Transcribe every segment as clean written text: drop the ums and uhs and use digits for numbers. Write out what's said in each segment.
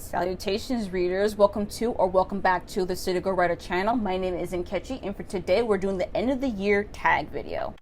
Salutations readers, welcome to or welcome back to the City Girl Writer channel. My name is Nkechi, and for today we're doing the end of the year tag video.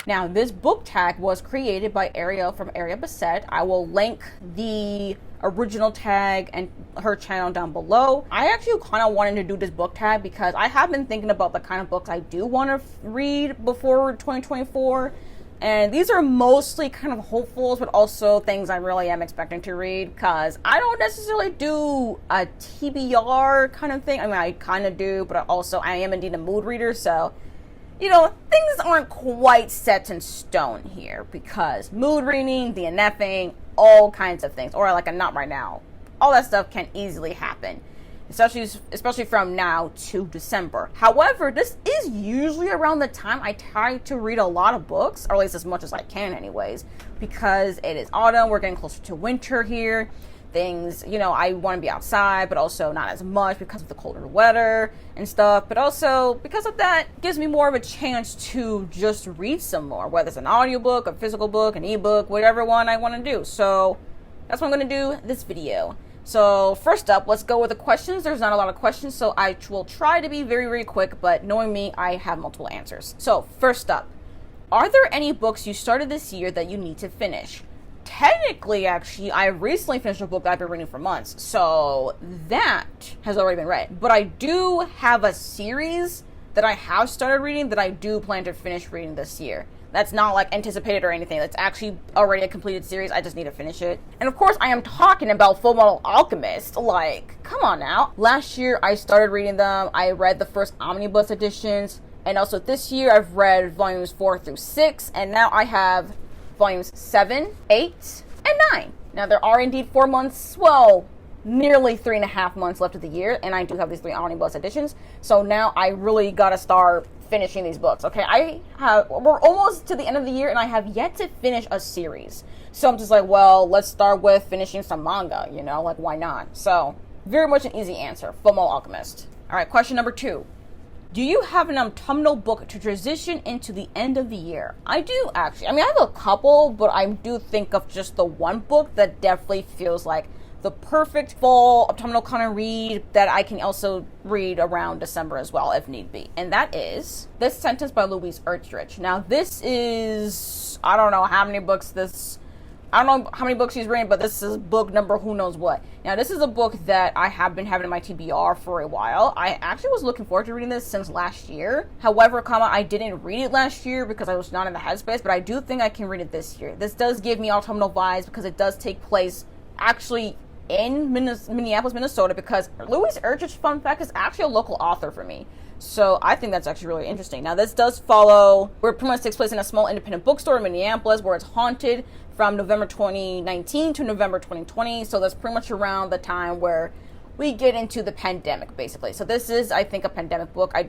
Now this book tag was created by Ariel from Ariel Bassett. I will link the original tag and her channel down below. I actually kind of wanted to do this book tag because I have been thinking about the kind of books I do want to read before 2024. And these are mostly kind of hopefuls, but also things I really am expecting to read because I don't necessarily do a TBR kind of thing. I mean, I kind of do, but also I am indeed a mood reader. So, you know, things aren't quite set in stone here because mood reading, DNFing, all kinds of things, or like a not right now, all that stuff can easily happen. Especially from now to December. However, this is usually around the time I try to read a lot of books, or at least as much as I can anyways, because it is autumn, we're getting closer to winter here. Things, you know, I want to be outside, but also not as much because of the colder weather and stuff. But also, because of that, gives me more of a chance to just read some more, whether it's an audiobook, a physical book, an ebook, whatever one I want to do. So that's what I'm going to do this video. So first up, let's go with the questions. There's not a lot of questions, so I will try to be very, very quick, but knowing me, I have multiple answers. So first up, are there any books you started this year that you need to finish? Technically, actually, I recently finished a book that I've been reading for months, so that has already been read. But I do have a series that I have started reading that I do plan to finish reading this year. That's not like anticipated or anything. That's actually already a completed series. I just need to finish it. And of course, I am talking about Fullmetal Alchemist. Like, come on now. Last year, I started reading them. I read the first omnibus editions. And also this year, I've read volumes 4 through 6. And now I have volumes 7, 8, and 9. Now, there are indeed 4 months, well, nearly 3.5 months left of the year. And I do have these 3 omnibus editions. So now I really gotta start finishing these books. Okay, we're almost to the end of the year and I have yet to finish a series. So I'm just like, well, let's start with finishing some manga, you know, like why not? So very much an easy answer, Fullmetal Alchemist. All right, question number 2. Do you have an autumnal book to transition into the end of the year? I do actually. I mean, I have a couple, but I do think of just the one book that definitely feels like the perfect fall autumnal kind of read that I can also read around December as well, if need be. And that is This Sentence by Louise Erdrich. Now, this is, I don't know how many books she's written, but this is book number who knows what. Now, this is a book that I have been having in my TBR for a while. I actually was looking forward to reading this since last year. However, I didn't read it last year because I was not in the headspace, but I do think I can read it this year. This does give me autumnal vibes because it does take place actually in Minneapolis, Minnesota, because Louise Erdrich, fun fact, is actually a local author for me. So I think that's actually really interesting. Now, this does follow, where it pretty much takes place in a small independent bookstore in Minneapolis, where it's haunted from November 2019 to November 2020. So that's pretty much around the time where we get into the pandemic, basically. So this is, I think, a pandemic book. I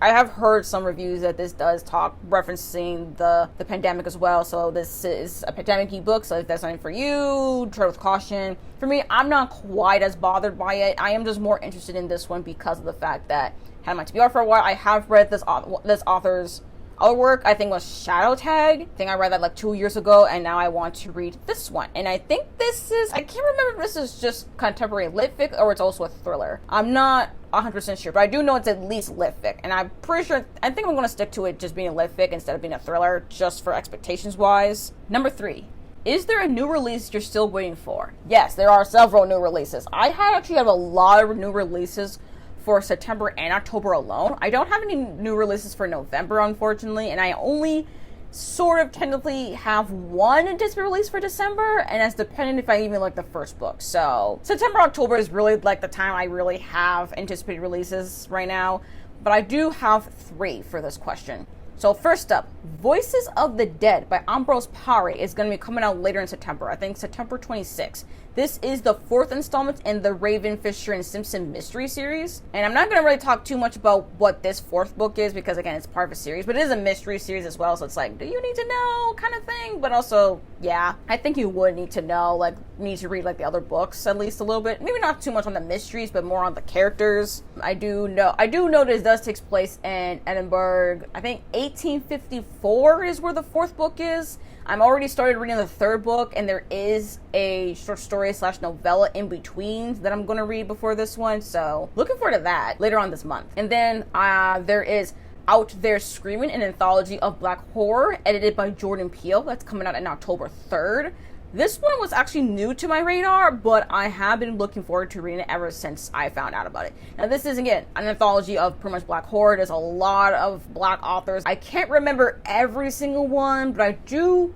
have heard some reviews that this does talk, referencing the pandemic as well. So this is a pandemic-y book. So if that's something for you, tread with caution. For me, I'm not quite as bothered by it. I am just more interested in this one because of the fact that I had my TBR for a while. I have read this author's other work, I think, was Shadow Tag. I think I read that like 2 years ago, and now I want to read this one. And I think this is, I can't remember if this is just contemporary lit fic or it's also a thriller. I'm not 100% sure, but I do know it's at least lit fic. And I'm pretty sure, I think I'm going to stick to it just being a lit fic instead of being a thriller, just for expectations wise. Number 3. Is there a new release you're still waiting for? Yes, there are several new releases. I actually have a lot of new releases for September and October alone. I don't have any new releases for November, unfortunately, and I only sort of tentatively have one anticipated release for December, and that's dependent if I even like the first book. So September, October is really like the time I really have anticipated releases right now, but I do have 3 for this question. So first up, Voices of the Dead by Ambrose Paré is going to be coming out later in September. I think September 26th. This is the 4th installment in the Raven, Fisher, and Simpson mystery series. And I'm not going to really talk too much about what this 4th book is because, again, it's part of a series. But it is a mystery series as well, so it's like, do you need to know kind of thing? But also, yeah, I think you would need to know, like, need to read, like, the other books at least a little bit. Maybe not too much on the mysteries, but more on the characters. I do know this does take place in Edinburgh. I think 1854 is where the 4th book is. I'm already started reading the third book, and there is a short story / novella in between that I'm going to read before this one. So looking forward to that later on this month. And then there is Out There Screaming, an anthology of Black horror edited by Jordan Peele. That's coming out on October 3rd. This one was actually new to my radar, but I have been looking forward to reading it ever since I found out about it. Now, this is, again, an anthology of pretty much Black horror. There's a lot of Black authors. I can't remember every single one, but I do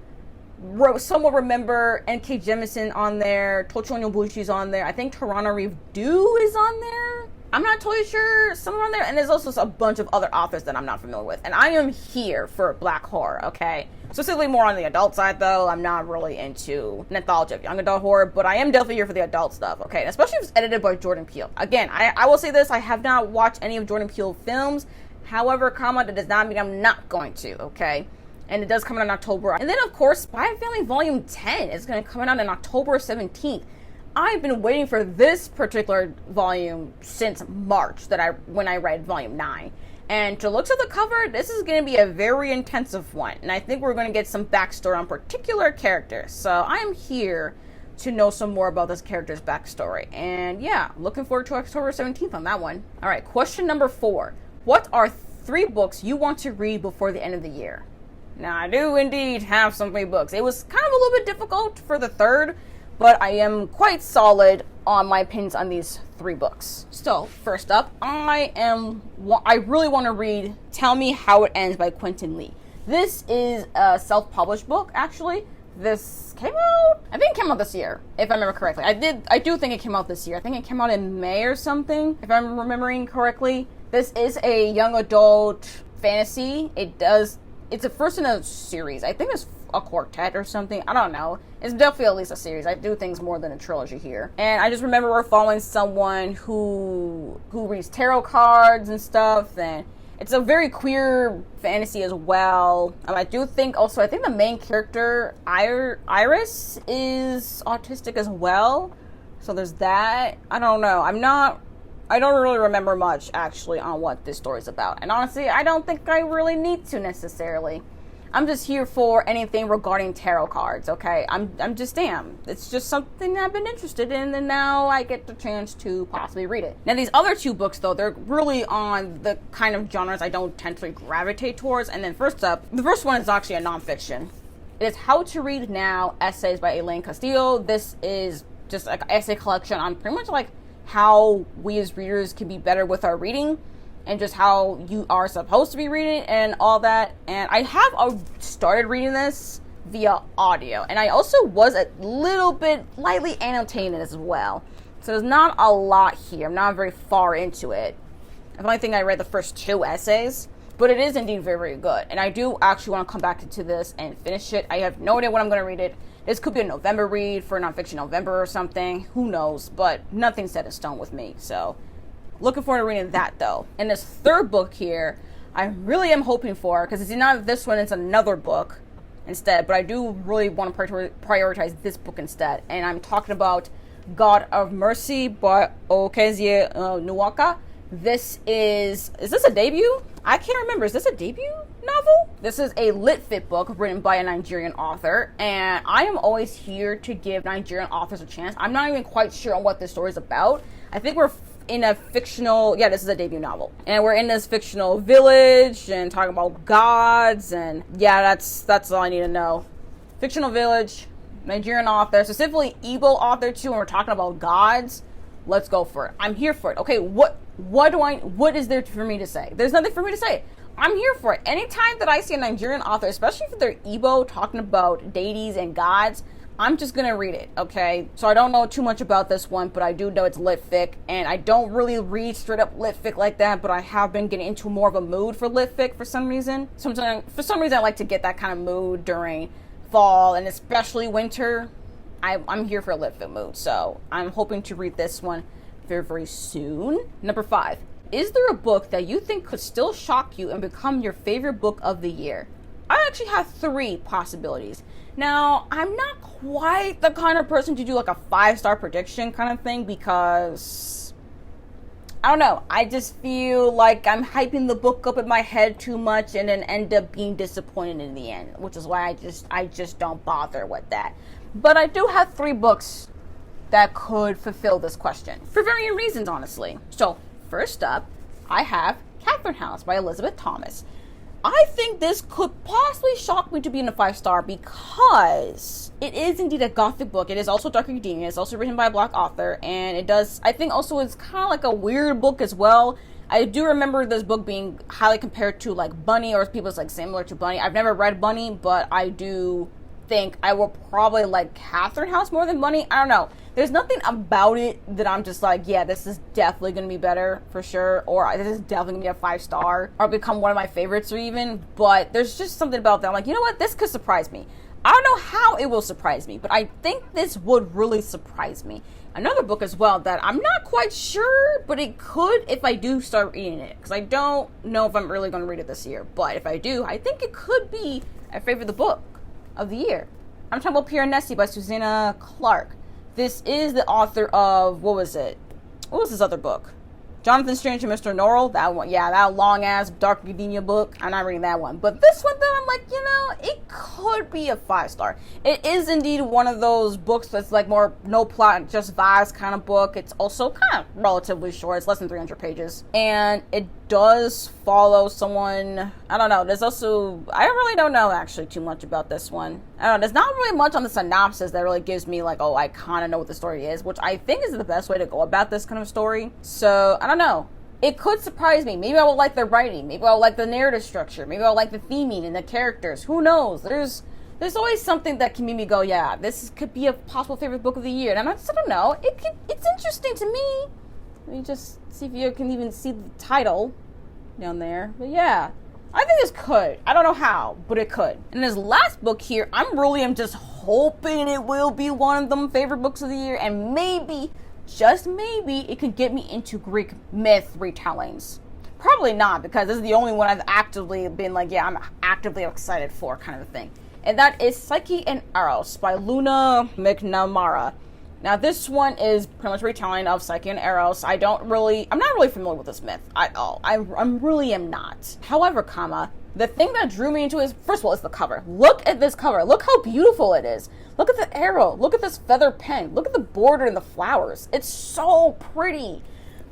somewhat remember Nkechi Jemisin on there, Tochon Yobushi's on there. I think Tarana Reeve Dew is on there. I'm not totally sure, somewhere on there. And there's also a bunch of other authors that I'm not familiar with. And I am here for Black horror, okay? Specifically more on the adult side, though. I'm not really into an anthology of young adult horror, but I am definitely here for the adult stuff, okay? And especially if it's edited by Jordan Peele. Again, I will say this, I have not watched any of Jordan Peele films. However, that does not mean I'm not going to, okay? And it does come out in October. And then, of course, Spy Family Volume 10 is going to come out on October 17th. I've been waiting for this particular volume since March when I read Volume 9. And to looks at the cover, this is going to be a very intensive one. And I think we're going to get some backstory on particular characters. So I am here to know some more about this character's backstory. And yeah, looking forward to October 17th on that one. All right, question number 4. What are 3 books you want to read before the end of the year? Now, I do indeed have some 3 books. It was kind of a little bit difficult for the third, but I am quite solid on my opinions on these 3 books. So, first up, I really want to read Tell Me How It Ends by Quentin Lee. This is a self-published book, actually. This came out, I think it came out this year, if I remember correctly. I do think it came out this year. I think it came out in May or something, if I'm remembering correctly. This is a young adult fantasy. It's a first in a series. I think it's a quartet or something. I don't know. It's definitely at least a series. I do things more than a trilogy here. And I just remember we're following someone who reads tarot cards and stuff, and it's a very queer fantasy as well. I think the main character, Iris, is autistic as well. So there's that. I don't know. I don't really remember much, actually, on what this story's about. And honestly, I don't think I really need to, necessarily. I'm just here for anything regarding tarot cards, okay? I'm just am. It's just something I've been interested in, and now I get the chance to possibly read it. Now, these other 2 books, though, they're really on the kind of genres I don't tend to gravitate towards. And then first up, the first one is actually a nonfiction. It is How to Read Now, Essays by Elaine Castillo. This is just like an essay collection on pretty much like how we as readers can be better with our reading, and just how you are supposed to be reading and all that. And I have started reading this via audio, and I also was a little bit lightly annotating it as well. So there's not a lot here. I'm not very far into it. The only thing I read the first 2 essays, but it is indeed very, very good. And I do actually want to come back to this and finish it. I have no idea when I'm going to read it. This could be a November read for Nonfiction November or something. Who knows? But nothing's set in stone with me. So looking forward to reading that, though. And this third book here, I really am hoping for, because it's not this one, it's another book instead. But I do really want to prioritize this book instead. And I'm talking about God of Mercy by Okezie Nwaka. This is this a debut? I can't remember. Is this a debut novel? This is a lit fic book written by a Nigerian author, and I am always here to give Nigerian authors a chance. I'm not even quite sure on what this story is about. I think we're in a fictional, this is a debut novel, and we're in this fictional village and talking about gods, and that's all I need to know. Fictional village, Nigerian author, specifically Igbo author too, and we're talking about gods. Let's go for it. I'm here for it. Okay, what is there for me to say? There's nothing for me to say. I'm here for it. Anytime that I see a Nigerian author, especially if they're Igbo, talking about deities and gods, I'm just gonna read it, okay? So I don't know too much about this one, but I do know it's lit fic, and I don't really read straight up lit fic like that, but I have been getting into more of a mood for lit fic for some reason. For some reason, I like to get that kind of mood during fall, and especially winter. I'm here for a lit fic mood, so I'm hoping to read this one very, very soon. Number 5. Is there a book that you think could still shock you and become your favorite book of the year? I actually have 3 possibilities. Now, I'm not quite the kind of person to do like a 5-star prediction kind of thing, because I don't know. I just feel like I'm hyping the book up in my head too much and then end up being disappointed in the end, which is why I just don't bother with that. But I do have 3 books that could fulfill this question for varying reasons, honestly. So first up, I have Catherine House by Elizabeth Thomas. I think this could possibly shock me to be in a 5-star because it is indeed a gothic book. It is also dark academia. It's also written by a Black author, and it does, I think also it's kind of like a weird book as well. I do remember this book being highly compared to like Bunny, or people's like similar to Bunny. I've never read Bunny, but I do think I will probably like Catherine House more than Bunny. I don't know. There's nothing about it that I'm just like, yeah, this is definitely going to be better for sure, or this is definitely going to be a 5-star, or become one of my favorites or even, but there's just something about that. I'm like, you know what, this could surprise me. I don't know how it will surprise me, but I think this would really surprise me. Another book as well that I'm not quite sure, but it could if I do start reading it, because I don't know if I'm really going to read it this year, but if I do, I think it could be a favorite book of the year. I'm talking about Piranesi by Susanna Clarke. This is the author of, what was this other book? Jonathan Strange and Mr. Norrell. That one, yeah, that long-ass dark academia book. I'm not reading that one. But this one, though, I'm like, you know, it could be a 5-star. It is indeed one of those books that's like more no plot, just vibes kind of book. It's also kind of relatively short. It's less than 300 pages. And it does follow someone, I don't know, there's also, I really don't know actually too much about this one. I don't know, there's not really much on the synopsis that really gives me like, oh, I kind of know what the story is, which I think is the best way to go about this kind of story. So, I don't know. It could surprise me. Maybe I will like the writing. Maybe I'll like the narrative structure. Maybe I'll like the theming and the characters. Who knows? There's always something that can make me go, yeah, this could be a possible favorite book of the year. And I just don't know. It's interesting to me. Let me just see if you can even see the title down there. But yeah, I think this could. I don't know how, but it could. And this last book here, I'm just hoping it will be one of them favorite books of the year. And maybe, just maybe, it could get me into Greek myth retellings. Probably not, because this is the only one I've actively been like, yeah, I'm actively excited for kind of a thing. And that is Psyche and Eros by Luna McNamara. Now, this one is pretty much retelling of Psyche and Eros. I'm not really familiar with this myth at all. I really am not. However, the thing that drew me into it is, first of all, it's the cover. Look at this cover. Look how beautiful it is. Look at the arrow. Look at this feather pen. Look at the border and the flowers. It's so pretty.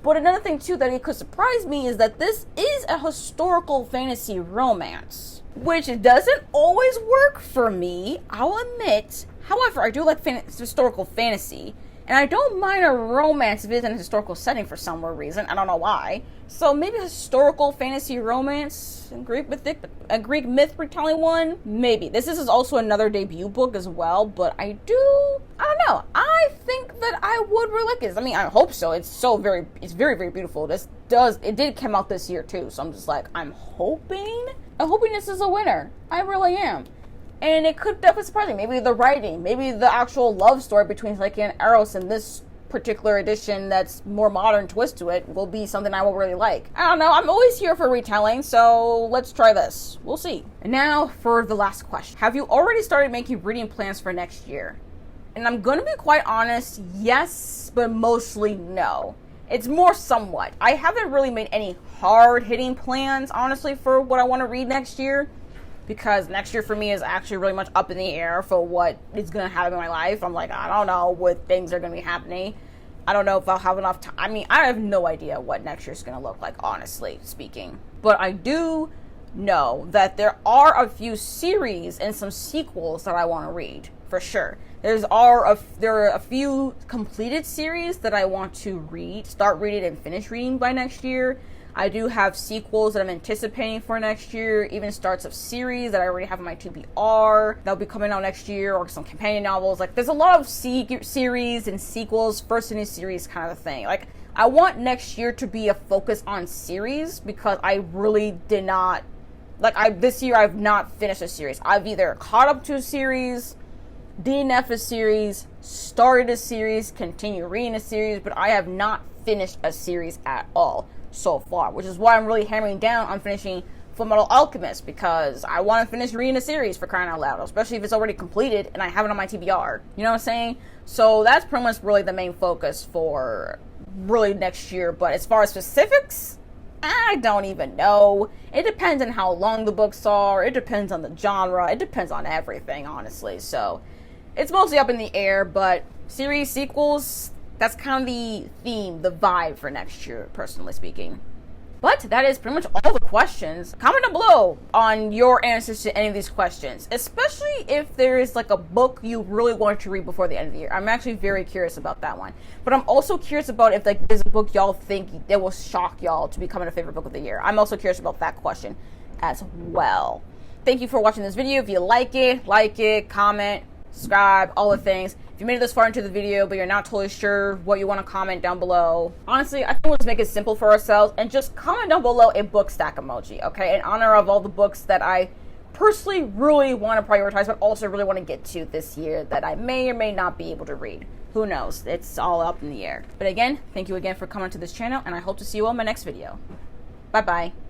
But another thing, too, that it could surprise me is that this is a historical fantasy romance, which doesn't always work for me, I'll admit. However, I do like historical fantasy, and I don't mind a romance if it's in a historical setting for some reason. I don't know why. So maybe a historical fantasy romance, a Greek myth retelling one, maybe. This is also another debut book as well, but I don't know. I think that I would really like this. I mean, I hope so. It's very, very beautiful. It did come out this year too, so I'm just like, I'm hoping this is a winner. I really am. And it could definitely surprise me. Maybe the writing, maybe the actual love story between Psyche and Eros in this particular edition that's more modern twist to it will be something I will really like. I don't know. I'm always here for retelling, so let's try this. We'll see. And now for the last question. Have you already started making reading plans for next year? And I'm going to be quite honest, yes, but mostly no. It's more somewhat. I haven't really made any hard-hitting plans, honestly, for what I want to read next year. Because next year for me is actually really much up in the air for what is going to happen in my life. I'm like, I don't know what things are going to be happening. I don't know if I'll have enough time. I mean, I have no idea what next year's going to look like, honestly speaking. But I do know that there are a few series and some sequels that I want to read, for sure. There are a few completed series that I want to start reading and finish reading by next year. I do have sequels that I'm anticipating for next year, even starts of series that I already have in my TBR that'll be coming out next year, or some companion novels. Like, there's a lot of series and sequels, first in a series kind of thing. Like, I want next year to be a focus on series, because I really did not, this year I've not finished a series. I've either caught up to a series, DNF a series, started a series, continue reading a series, but I have not finished a series at all so far, which is why I'm really hammering down on finishing Fullmetal Alchemist, because I want to finish reading a series, for crying out loud, especially if it's already completed and I have it on my TBR. You know what I'm saying? So that's pretty much really the main focus for really next year, but as far as specifics, I don't even know. It depends on how long the books are. It depends on the genre. It depends on everything, honestly. So it's mostly up in the air, but series sequels, that's kind of the theme, the vibe for next year, personally speaking. But that is pretty much all the questions. Comment down below on your answers to any of these questions, especially if there is like a book you really want to read before the end of the year. I'm actually very curious about that one. But I'm also curious about if like there's a book y'all think that will shock y'all to becoming a favorite book of the year. I'm also curious about that question as well. Thank you for watching this video. If you like it, comment, subscribe, all the things. If you made it this far into the video, but you're not totally sure what you want to comment down below, honestly, I think we'll just make it simple for ourselves and just comment down below a book stack emoji, okay? In honor of all the books that I personally really want to prioritize, but also really want to get to this year that I may or may not be able to read. Who knows? It's all up in the air. But again, thank you again for coming to this channel, and I hope to see you all in my next video. Bye-bye.